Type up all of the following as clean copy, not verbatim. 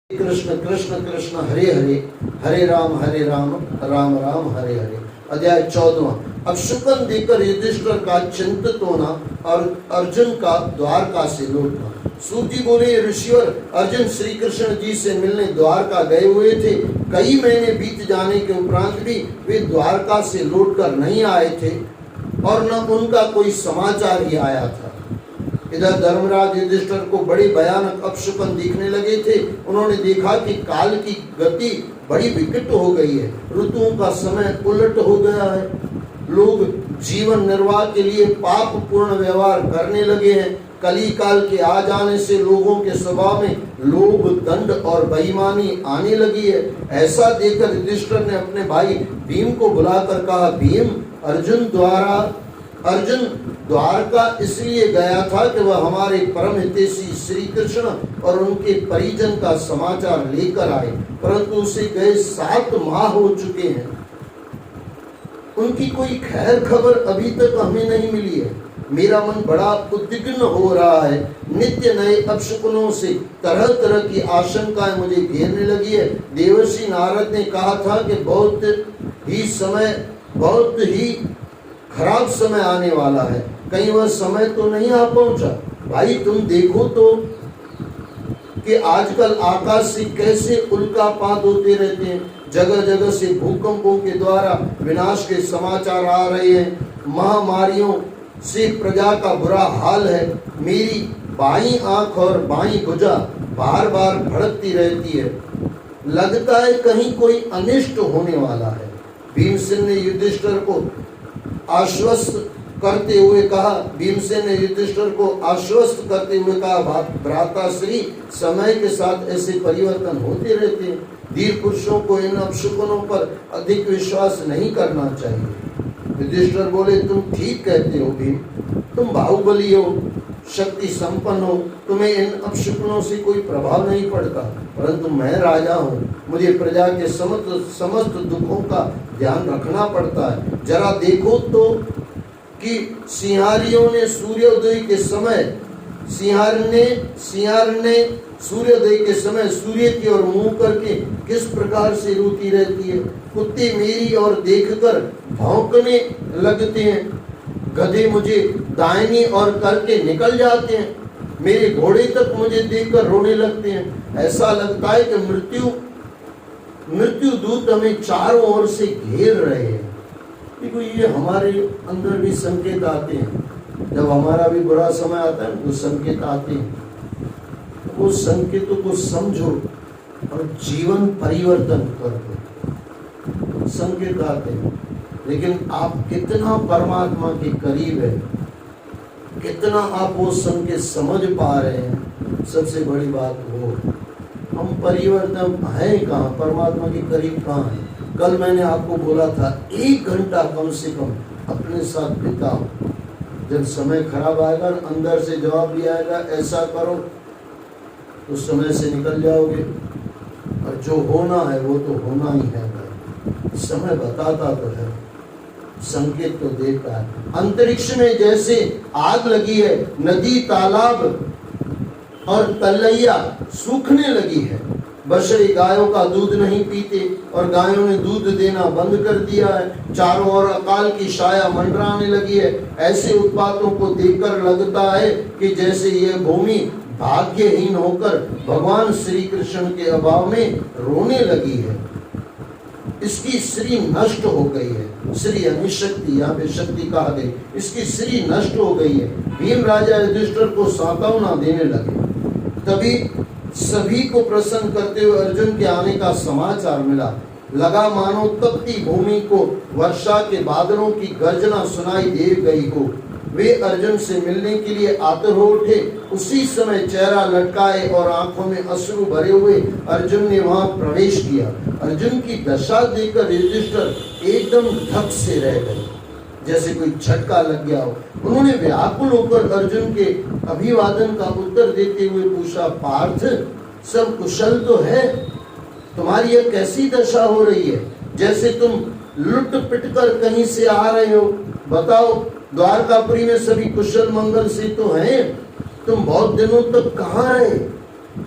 कृष्ण कृष्ण कृष्ण हरे हरे, हरे राम राम राम हरे हरे। अध्याय 14। अब शुकन देकर युधिष्ठिर का चिंतित होना और अर्जुन का द्वारका से लौटना। सूत जी बोले, ऋषिवर, अर्जुन श्री कृष्ण जी से मिलने द्वारका गए हुए थे। कई महीने बीत जाने के उपरांत भी वे द्वारका से लौटकर नहीं आए थे और न उनका कोई समाचार ही आया था। इधर धर्मराज युधिष्ठिर को बड़े भयानक अपशकुन दिखने लगे थे। उन्होंने देखा कि काल की गति बड़ी विकट हो गई है, ऋतुओं का समय उलट हो गया है, लोग जीवन निर्वाह के लिए पाप पूर्ण व्यवहार करने लगे हैं। कली काल के आ जाने से लोगों के स्वभाव में लोभ, दंड और बेईमानी आने लगी है। ऐसा देखकर युधिष्ठिर ने अपने भाई भीम को बुलाकर कहा, भीम, अर्जुन द्वारका इसलिए गया था कि वह हमारे परम हितैषी श्री कृष्ण और उनके परिजन का समाचार लेकर आए, परंतु उसे गए 7 माह हो चुके हैं। उनकी कोई खैर खबर अभी तक हमें नहीं मिली है। मेरा मन बड़ा उद्विग्न हो रहा है। नित्य नए अपशकुनों से तरह तरह की आशंकाएं मुझे घेरने लगी है। देवर्षि नारद ने कहा था कि बहुत ही खराब समय आने वाला है, कहीं वह समय तो नहीं आ पहुंचा। भाई, तुम देखो तो कि आजकल आकाश से कैसे उल्कापात होते रहते हैं। जगह जगह से भूकंपों के द्वारा विनाश के समाचार आ रहे हैं। महामारियों से प्रजा का बुरा हाल है। मेरी बाईं आंख और बाईं भुजा बार बार भड़कती रहती है। लगता है कहीं कोई अनिष्ट होने वाला है। भीमसेन ने युधिष्ठिर को आश्वस्त करते हुए कहा, भ्राताश्री, समय के साथ ऐसे परिवर्तन होते रहते हैं। धीर पुरुषों को इन अपशकुनों पर अधिक विश्वास नहीं करना चाहिए। युधिष्ठिर बोले, तुम ठीक कहते हो भीम, तुम बाहुबली हो, शक्ति संपन्न हो, तुम्हें इन अपशकुनों से कोई प्रभाव नहीं पड़ता, परंतु मैं राजा हूँ, मुझे प्रजा के समस्त दुखों का ध्यान रखना पड़ता है। जरा देखो तो कि सिंहारियों ने सूर्योदय के समय सूर्य की ओर मुंह करके किस प्रकार से रोती रहती है। कुत्ते मेरी ओर देखकर भौंकने लगते हैं। गधे मुझे दाहिनी ओर करके निकल जाते हैं। मेरे घोड़े तक मुझे देखकर रोने लगते हैं। ऐसा लगता है कि मृत्यु दूत हमें चारों ओर से घेर रहे हैं। देखो, ये हमारे अंदर भी संकेत आते हैं। जब हमारा भी बुरा समय आता है तो संकेत आते हैं। वो संकेतों को समझो और जीवन परिवर्तन करो। संकेत आते हैं, लेकिन आप कितना परमात्मा के करीब है, कितना आप वो संकेत समझ पा रहे हैं, सबसे बड़ी बात वो। हम परिवर्तन है कहाँ, परमात्मा के करीब कहाँ है। कल मैंने आपको बोला था 1 घंटा कम से कम अपने साथ बिताओ। जब समय खराब आएगा, अंदर से जवाब भी आएगा, ऐसा करो, तो समय से निकल जाओगे। और जो होना है वो तो होना ही है। समय बताता तो है, संकेत तो देता है। अंतरिक्ष में जैसे आग लगी है, नदी, तालाब और तलैया सूखने लगी है। बछड़े गायों का दूध नहीं पीते और गायों ने दूध देना बंद कर दिया है। चारों ओर अकाल की छाया मंडराने लगी है। ऐसे उत्पातों को देखकर लगता है कि जैसे यह भूमि भाग्यहीन होकर भगवान श्री कृष्ण के अभाव में रोने लगी है। इसकी श्री नष्ट हो गई है। श्री यानी शक्ति, यहाँ पे शक्ति कहा गई। इसकी श्री नष्ट हो गई है। भीम राजा युधिष्ठिर को सांत्वना देने लगे। तभी सभी को प्रसन्न करते हुए अर्जुन के आने का समाचार मिला। लगा मानो तपती भूमि को वर्षा के बादलों की गर्जना सुनाई दे गई हो। वे अर्जुन से मिलने के लिए आतुर हो उठे। उसी समय चेहरा लटकाए और आंखों में अश्रु भरे हुए अर्जुन ने वहां प्रवेश किया। अर्जुन की दशा देखकर युधिष्ठिर एकदम धक से रह गए, जैसे कोई झटका लग गया हो। उन्होंने व्याकुल होकर अर्जुन के अभिवादन का उत्तर देते हुए पूछा, पार्थ, सब कुशल तो है? तुम्हारी यह कैसी दशा हो रही है, जैसे तुम लुट पिट कर कहीं से आ रहे हो? बताओ, द्वारकापुरी में सभी कुशल मंगल से तो हैं। तुम बहुत दिनों तक कहाँ रहे?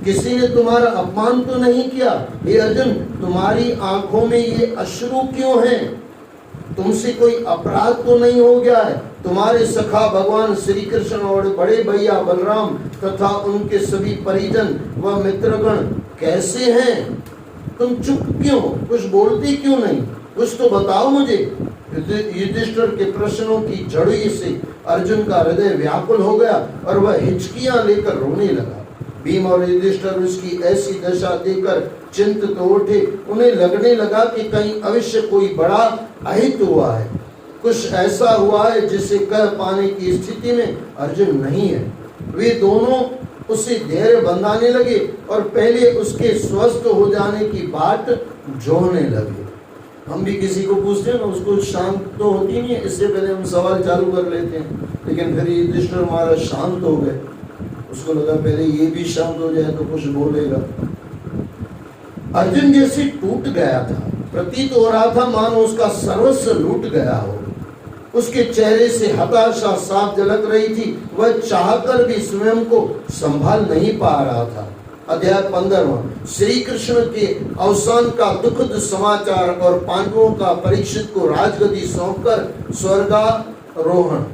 किसी ने तुम्हारा अपमान तो नहीं किया? हे अर्जुन, तुम्हारी आंखों में ये अश्रु क्यों हैं? तुमसे कोई अपराध तो नहीं हो गया है? तुम्हारे सखा भगवान श्री कृष्ण और बड़े भैया बलराम तथा उनके सभी परिजन व मित्रगण कैसे हैं? तुम चुप क्यों? कुछ बोलते क्यों नहीं? कुछ तो बताओ मुझे। युधिष्ठिर के प्रश्नों की झड़ी से अर्जुन का हृदय व्याकुल हो गया और वह हिचकियां लेकर रोने लगा। भीम और युधिष्ठिर उसकी ऐसी दशा देखकर चिंतित हो उठे। उन्हें लगने लगा कि कहीं अवश्य कोई बड़ा अहित हुआ है, कुछ ऐसा हुआ है जिसे कह पाने की स्थिति में अर्जुन नहीं है। वे दोनों उसे धैर्य बंधाने लगे और पहले उसके स्वस्थ हो जाने की बात जोड़ने लगे। हम भी किसी को पूछते हैं ना, उसको शांत तो होती नहीं है, इससे पहले हम सवाल चालू कर लेते हैं। लेकिन फिर युधिष्ठिर महाराज शांत हो गए। उसको लगा पहले ये भी शांत हो जाए तो कुछ बोलेगा। अर्जुन जैसे टूट गया था, प्रतीत हो रहा था मानो उसका सर्वस्व लूट गया हो। उसके चेहरे से हताशा साफ झलक रही थी। वह चाहकर भी स्वयं को संभाल नहीं पा रहा था। अध्याय 15। श्री कृष्ण के अवसान का दुखद समाचार और पांडवों का परीक्षित को राजगद्दी सौंपकर स्वर्गारोहण।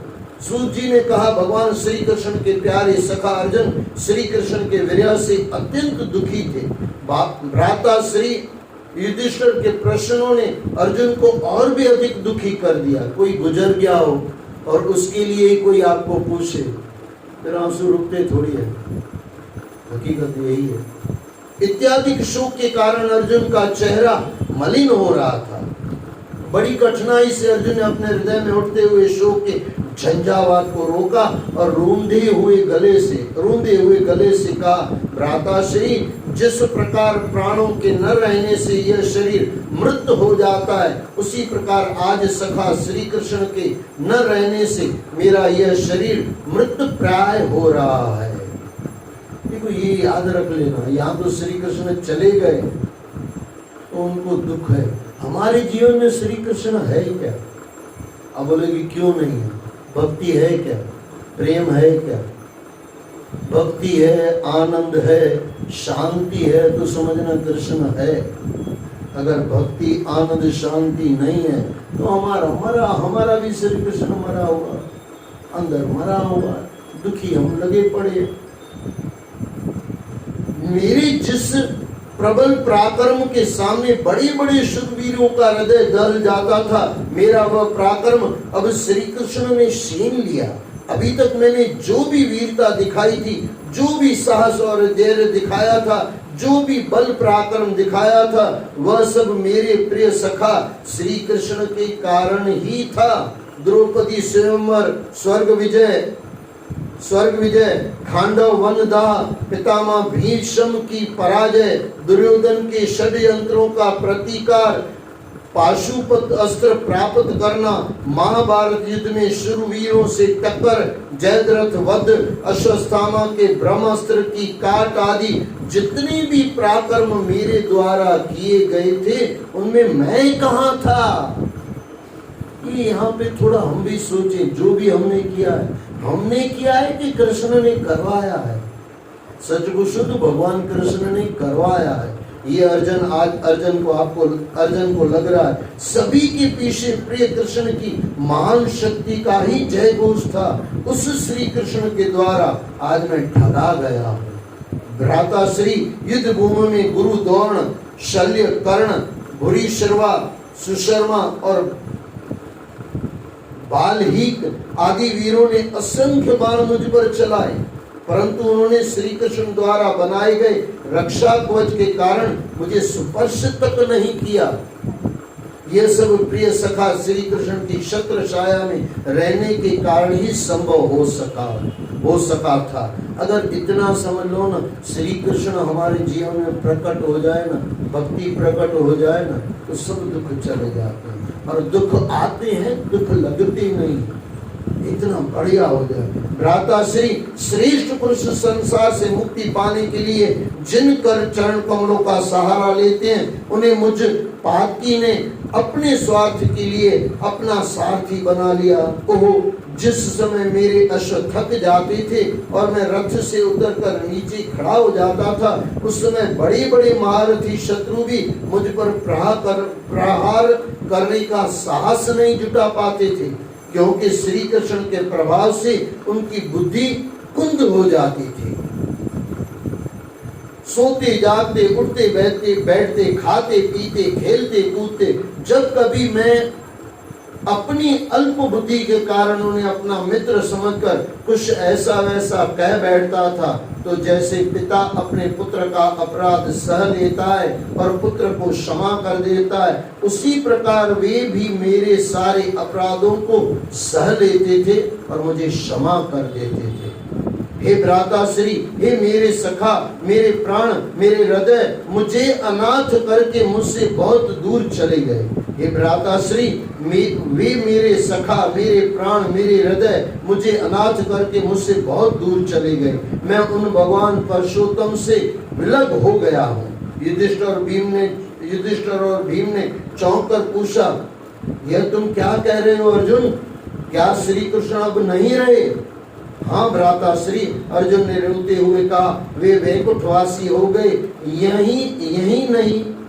सूत जी ने कहा, भगवान श्री कृष्ण के प्यारे सखा अर्जुन श्री कृष्ण के विरह से अत्यंत दुखी थे। भ्राता श्री युधिष्ठिर के प्रश्नों ने अर्जुन को और भी अधिक दुखी कर दिया। कोई गुजर गया हो और उसके लिए ही कोई आपको पूछे, फिर आंसू रुकते थोड़ी है, हकीकत यही है। इत्यादि शोक के कारण अर्जुन का चेहरा मलिन हो रहा था। बड़ी कठिनाई से अर्जुन ने अपने हृदय में उठते हुए शोक के झंझावात को रोका और रूंधे हुए गले से कहा, भ्राताश्री, जिस प्रकार प्राणों के न रहने से यह शरीर मृत हो जाता है, उसी प्रकार आज सखा श्री कृष्ण के न रहने से मेरा यह शरीर मृत प्राय हो रहा है। देखो, ये याद रख लेना, यहाँ तो श्री कृष्ण चले गए तो उनको दुख है। हमारे जीवन में श्री कृष्ण है ही क्या? अब बोलेगी क्यों नहीं है? भक्ति है क्या? प्रेम है क्या? भक्ति है, आनंद है, शांति है तो समझना कृष्ण है। अगर भक्ति, आनंद, शांति नहीं है तो हमारा भी श्री कृष्ण मरा हुआ, अंदर मरा हुआ, दुखी हम लगे पड़े। मेरे जिस प्रबल पराक्रम के सामने बड़े बड़े शूरवीरों का हृदय दहल जाता था, मेरा वह पराक्रम अब श्री कृष्ण ने छीन लिया। अभी तक मैंने जो भी वीरता दिखाई थी, जो भी साहस और धैर्य दिखाया था, जो भी बल पराक्रम दिखाया था, वह सब मेरे प्रिय सखा श्री कृष्ण के कारण ही था। द्रौपदी स्वयंवर, स्वर्ग विजय, खांडव वनदाह, पितामह भीष्म की पराजय, दुर्योधन के षड्यंत्रों का प्रतिकार, पाशुपत अस्त्र प्राप्त करना, महाभारत युद्ध में शूरवीरों से टक्कर, जयद्रथ वध, अश्वत्थामा के ब्रह्मास्त्र की काट आदि जितने भी पराक्रम मेरे द्वारा किए गए थे, उनमें मैं कहाँ था? ये यहाँ पे थोड़ा हम भी सोचें, जो भी हमने किया है कि कृष्ण ने करवाया है? सच पूछो तो भगवान कृष्ण ने करवाया है। ये अर्जुन को लग रहा है सभी के पीछे प्रिय कृष्ण की महान शक्ति का ही जय घोष था। उस श्री कृष्ण के द्वारा आज मैं ठगा गया हूँ। भ्राताश्री, युद्ध भूमि में गुरु द्रोण, शल्य, कर्ण, भूरिश्रवा, सुशर्मा और बालहीक आदि वीरों ने असंख्य बाण मुझ पर चलाए, परंतु उन्होंने श्री कृष्ण द्वारा बनाए गए रक्षा कवच के कारण मुझे स्पर्श तक नहीं किया। यह सब प्रिय सखा श्री कृष्ण की छत्र छाया में रहने के कारण ही संभव हो सका था। अगर इतना समझ लो ना, श्री कृष्ण हमारे जीवन में प्रकट हो जाए ना, भक्ति प्रकट हो जाए ना, तो सब दुख चले जाते हैं। और दुख आते हैं, दुख लगते नहीं। इतना बढ़िया हो जाए। भ्राता श्री श्रेष्ठ पुरुष संसार से मुक्ति पाने के लिए जिन कर चरण कमलों का सहारा लेते हैं, उन्हें मुझ पापी ने अपने स्वार्थ के लिए अपना सारथी बना लिया। ओह, जिस समय मेरे अश्व थक जाते थे और मैं रथ से उतरकर नीचे खड़ा हो जाता था, उस समय बड़े बड़े महारथी शत्रु भी मुझ पर प्रहार करने का साहस नहीं जुटा पाते थे, क्योंकि श्री कृष्ण के प्रभाव से उनकी बुद्धि कुंद हो जाती थी। सोते जागते, उठते बैठते, खाते पीते, खेलते कूदते, जब कभी मैं अपनी अल्प बुद्धि के कारण उन्हें अपना मित्र समझकर कुछ ऐसा वैसा कह बैठता था, तो जैसे पिता अपने पुत्र का अपराध सह लेता है और पुत्र को क्षमा कर देता है, उसी प्रकार वे भी मेरे सारे अपराधों को सह लेते थे और मुझे क्षमा कर देते थे। हे भ्राता श्री, हे मेरे सखा, मेरे प्राण, मेरे हृदय, मुझे अनाथ करके मुझसे बहुत दूर चले गए। हे भ्राता श्री, वे मेरे सखा, मेरे प्राण, मेरे हृदय, मुझे अनाथ करके मुझसे बहुत दूर चले गए। मैं उन भगवान पुरुषोत्तम से विलग हो गया हूँ। युधिष्ठिर और भीम ने चौंक कर पूछा, यह तुम क्या कह रहे हो अर्जुन? क्या श्री कृष्ण अब नहीं रहे? हाँ भ्राता श्री, अर्जुन ने रोते हुए कहा, वे वैकुंठवासी हो गए।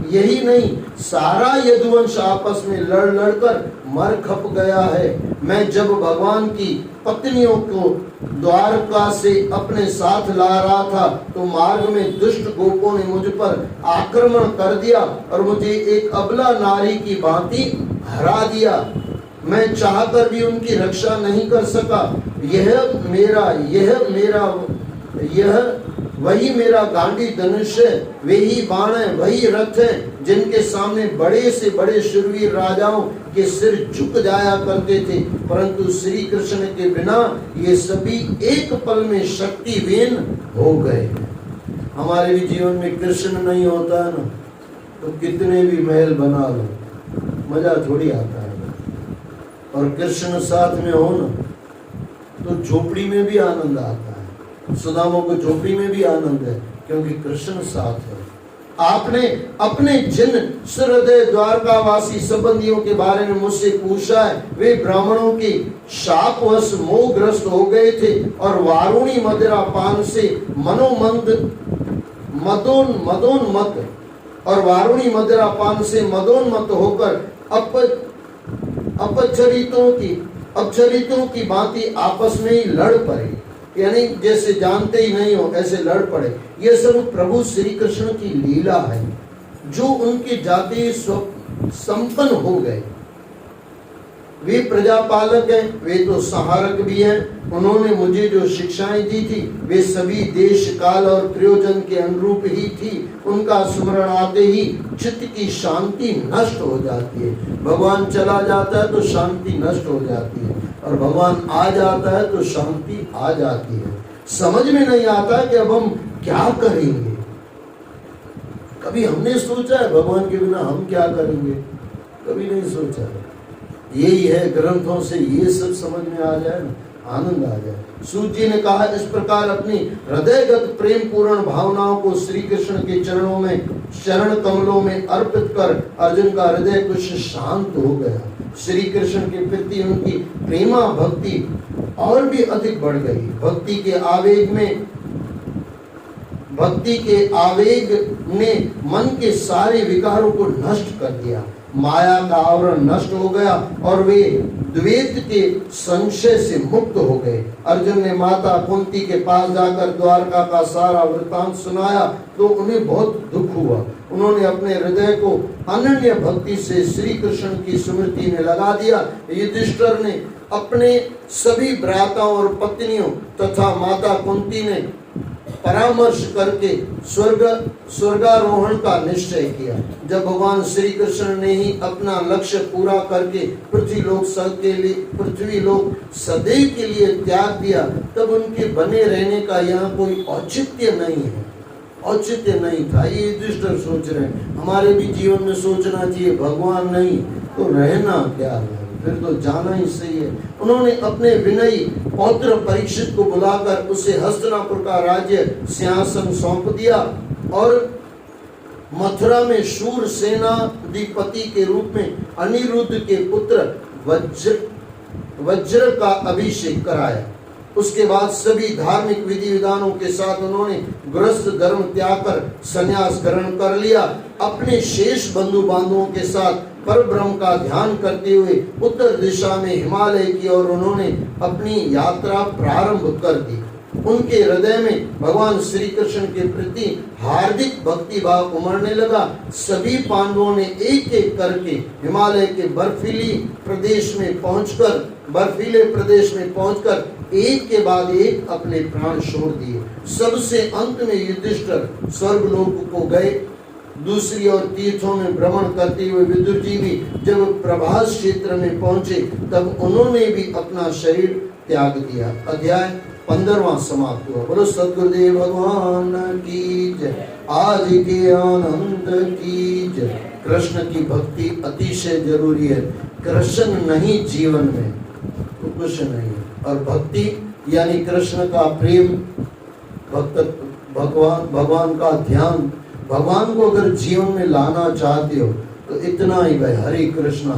यही नहीं, सारा यदुवंश आपस में लड़ लड़कर मर खप गया है। मैं जब भगवान की पत्नियों को द्वारका से अपने साथ ला रहा था, तो मार्ग में दुष्ट गोपों ने मुझ पर आक्रमण कर दिया और मुझे एक अबला नारी की भांति हरा दिया। मैं चाहकर भी उनकी रक्षा नहीं कर सका। वही मेरा गांडी धनुष है, वही बाण है, वही रथ है, जिनके सामने बड़े से बड़े शूरवीर राजाओं के सिर झुक जाया करते थे, परंतु श्री कृष्ण के बिना ये सभी एक पल में शक्तिहीन हो गए। हमारे भी जीवन में कृष्ण नहीं होता है ना, तो कितने भी महल बना लो, मजा थोड़ी आता है। और कृष्ण साथ में हो ना, तो झोपड़ी में भी आनंद आता है। सुदामा को झोपड़ी में भी आनंद है, क्योंकि कृष्ण साथ है। आपने अपने जिन हृदय द्वारकावासी संबंधियों के बारे में मुझसे पूछा है, वे ब्राह्मणों के शापवश मोहग्रस्त हो गए थे और वारुणी मदिरा पान से मदोन्मत्त होकर अपचरितों की भांति आपस में ही लड़ पड़े, यानी जैसे जानते ही नहीं हो ऐसे लड़ पड़े। ये सब प्रभु श्री कृष्ण की लीला है, जो उनके जाते संपन्न हो गए। वे प्रजापालक हैं, वे तो संहारक भी हैं। उन्होंने मुझे जो शिक्षाएं दी थी, वे सभी देश काल और प्रयोजन के अनुरूप ही थी। उनका स्मरण आते ही चित्त की शांति नष्ट हो जाती है। भगवान चला जाता है तो शांति नष्ट हो जाती है, और भगवान आ जाता है तो शांति आ जाती है। समझ में नहीं आता कि अब हम क्या करेंगे। कभी हमने सोचा है भगवान के बिना हम क्या करेंगे? कभी नहीं सोचा है। यही है, ग्रंथों से ये सब समझ में आ जाए ना, आनंद आ जाए। सूत जी ने कहा, इस प्रकार अपनी हृदयगत प्रेम पूर्ण भावनाओं को श्री कृष्ण के चरण कमलों में अर्पित कर अर्जुन का हृदय कुछ शांत हो गया। श्री कृष्ण के प्रति उनकी प्रेमा भक्ति और भी अधिक बढ़ गई। भक्ति के आवेग ने मन के सारे विकारों को नष्ट कर दिया। माया का आवरण नष्ट हो गया और वे द्वैत के संशय से मुक्त हो गए। अर्जुन ने माता कुंती के पास जाकर द्वारका का सारा वृतांत सुनाया तो उन्हें बहुत दुख हुआ। उन्होंने अपने हृदय को अनन्य भक्ति से श्री कृष्ण की स्मृति में लगा दिया। युधिष्ठिर ने अपने सभी भ्राताओं और पत्नियों तथा माता कुंती ने परामर्श करके स्वर्गारोहण का निश्चय किया। जब भगवान श्री कृष्ण ने ही अपना लक्ष्य पूरा करके पृथ्वी लोक सदैव के लिए त्याग दिया, तब उनके बने रहने का यहाँ कोई औचित्य नहीं है, औचित्य नहीं था। ये युधिष्ठिर सोच रहे हैं। हमारे भी जीवन में सोचना चाहिए, भगवान नहीं तो रहना क्या है। फिर तो जाना ही सही है। उन्होंने अपने विनयी पौत्र परीक्षित को बुलाकर उसे हस्तिनापुर का राज्य सिंहासन सौंप दिया और मथुरा में शूर सेनाधिपति के रूप में अनिरुद्ध के पुत्र वज्र का अभिषेक कराया। उसके बाद सभी धार्मिक विधि विधानों के साथ उन्होंने गृहस्थ धर्म त्याग कर संन्यास ग्रहण कर लिया। अपने शेष बंधु बांधवों के साथ परब्रह्म का ध्यान करते हुए उत्तर दिशा में हिमालय की ओर उन्होंने अपनी यात्रा प्रारंभ कर दी। उनके हृदय में भगवान श्री कृष्ण के प्रति हार्दिक भक्ति भाव उमड़ने लगा। सभी पांडवों ने एक एक करके हिमालय के बर्फीले प्रदेश में पहुंचकर एक के बाद एक अपने प्राण छोड़ दिए। सबसे अंत में युधिष्ठिर स्वर्गलोक को गए। दूसरी ओर तीर्थों में भ्रमण करते हुए विदुर जी भी जब प्रभास क्षेत्र में पहुंचे तब उन्होंने भी अपना शरीर त्याग दिया। अध्याय 15वां समाप्त हुआ। बोलो सद्गुरुदेव भगवान की जय। आज के आनंद की जय। कृष्ण की भक्ति अतिशय जरूरी है। कृष्ण नहीं जीवन में तो कुछ नहीं। और भक्ति यानी कृष्ण का प्रेम, भगवान का ध्यान। भगवान को अगर जीवन में लाना चाहते हो तो इतना ही भाई, हरे कृष्ण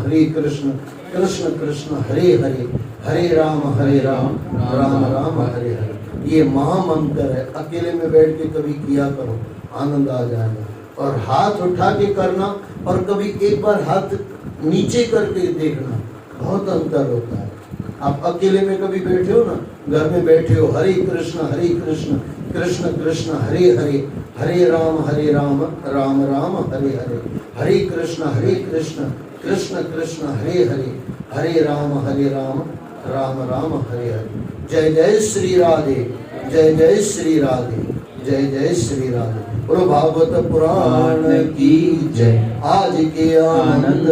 कृष्ण कृष्ण हरे हरे, हरे राम राम राम हरे हरे। ये महामंत्र है। अकेले में बैठ के कभी किया करो, आनंद आ जाएगा। और हाथ उठा के करना और कभी एक बार हाथ नीचे करके देखना, बहुत अंतर होता है। आप अकेले में कभी बैठे हो ना, घर में बैठे हो, हरे कृष्ण कृष्ण कृष्ण हरे हरे, हरे राम राम राम हरे हरे, हरे कृष्ण कृष्ण कृष्ण हरे हरे, हरे राम राम राम हरे हरे। जय जय श्री राधे, जय जय श्री राधे, जय जय श्री राधे। बोलो भागवत पुराण की जय। आज के आनंद